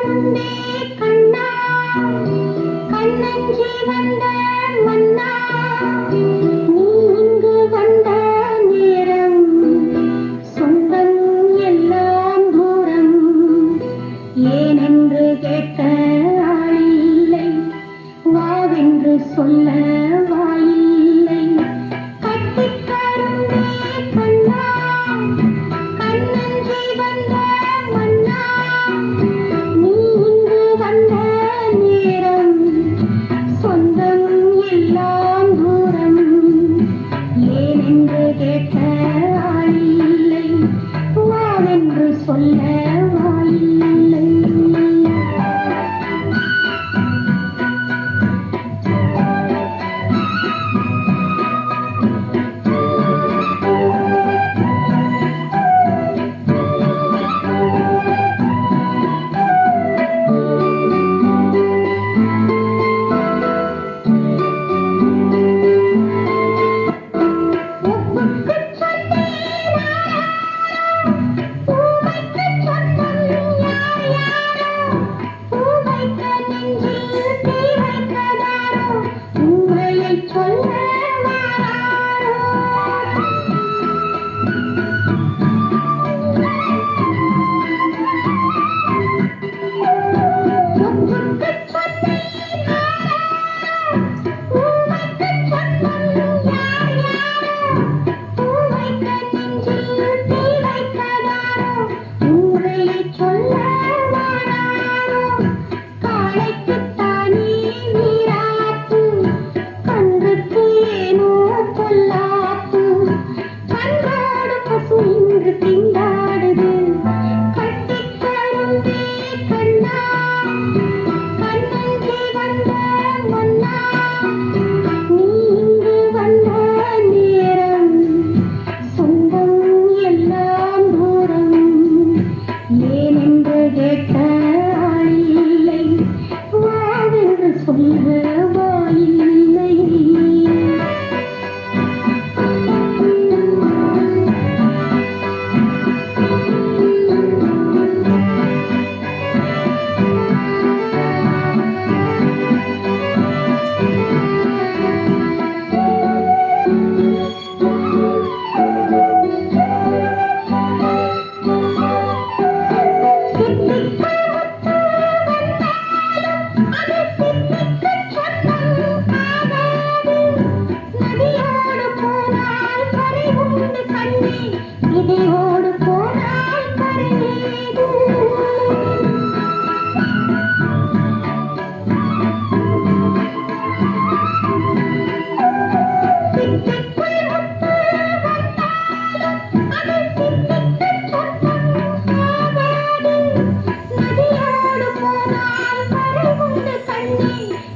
கரும்பே கண்ணா கண்ணஞ்சி வந்த மன்னா நீ இங்கு வந்த நேரம் சொந்தம் எல்லாம் தூரம் ஏனென்று கேட்க ஆளில்லை வாவென்று சொல்ல வாயில்லை கட்டிக் கரும்பே கண்ணா கண்ணஞ்சி வந்த மன்னா நீ இங்கு வந்த நேரம் சொந்தம் எல்லாம் தூரம் ஏனென்று கேட்க ஆளில்லை வாவென்று சொல்ல வாயில்லை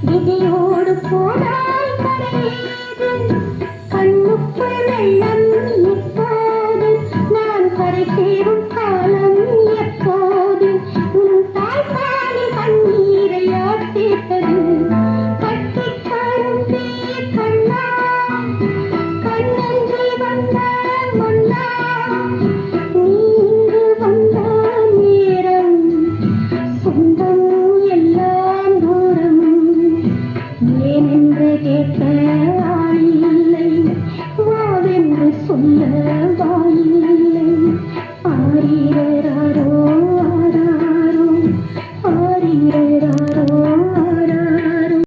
விதியோடு போனால் கரையேது கண்ணுக்குள் வெள்ளம் இப்போது நான் கரை சேரும் காலம் எப்போது உன் தாய்ப்பாலில் கண்ணீரை ஆட்டித்தது கட்டிக் கரும்பே கண்ணா கண்ணஞ்சி வந்த மன்னா நீ இங்கு வந்த நேரம் சொந்தம் எல்லாம் தூரம் ஏனென்று கேட்க ஆளில்லை வாவென்று சொல்ல வாயில்லை ஆரீரரோ ஆராரோ ஆரீரரோ